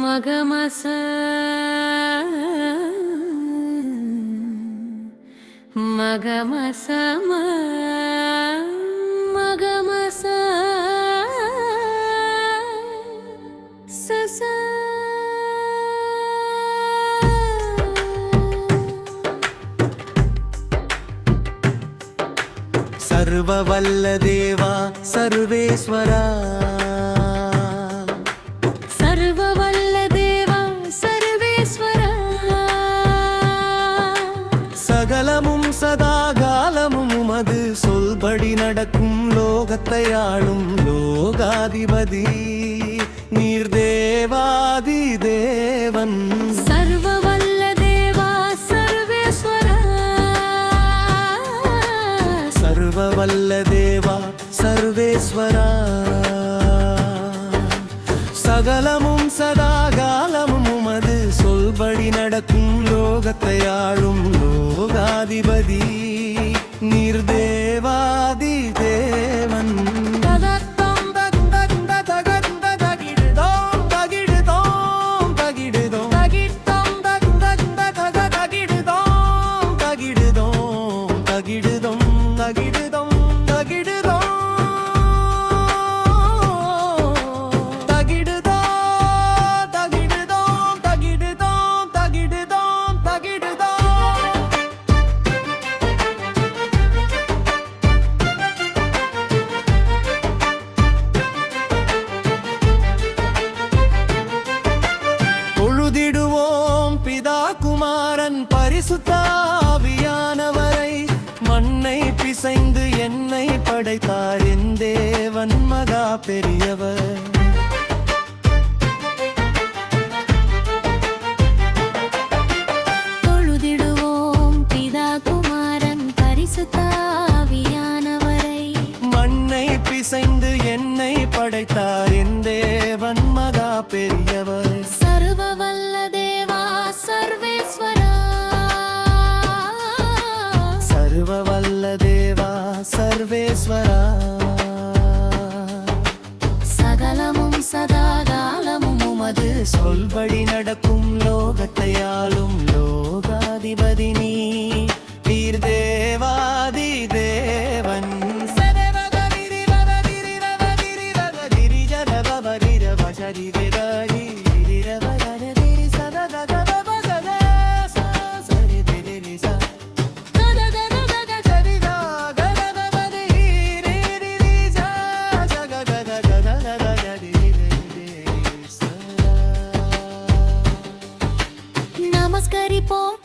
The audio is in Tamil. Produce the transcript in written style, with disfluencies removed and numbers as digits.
மகமச மகமசம மகமச சச சர்வவல்ல தேவா சர்வேஸ்வரா சர்வவல்ல தேவா சர்வேஸ்வரா சகலமும் சதாகாலமும் உமது சொல்படி நடக்கும் லோகத்தை ஆளும் லோகாதிபதி நீர் தேவாதி தேவன் சர்வவல்ல தேவா சர்வேஸ்வரா சர்வவல்ல தேவா சர்வேஸ்வரா சகலமும் சதாகாலமும் உமது சொல்படி நடக்கும் லோகத்தை ஆளும் லோகாதிபதி நீர் தேவாதி தேவன் குமாரன் பரிசுத்த ஆவியானவரை மண்ணை பிசைந்து என்னை படைத்தார் என் தேவன் மகா பெரியவர் தொழுதிடுவோம் பிதா குமாரன் பரிசுத்த ஆவியானவரை மண்ணை பிசைந்து என்னை படைத்தார் என் தேவன் மகா பெரியவர் சர்வவல்ல தேவா சர்வேஸ்வரா சர்வவல்ல தேவா சர்வேஸ்வரா சகலமும் சதாகாலமும் உமது சொல்படி நடக்கும் லோகத்தை ஆளும் லோகாதிபதி நீர் தேவாதி தேவன் நமஸ்கரிப்போம்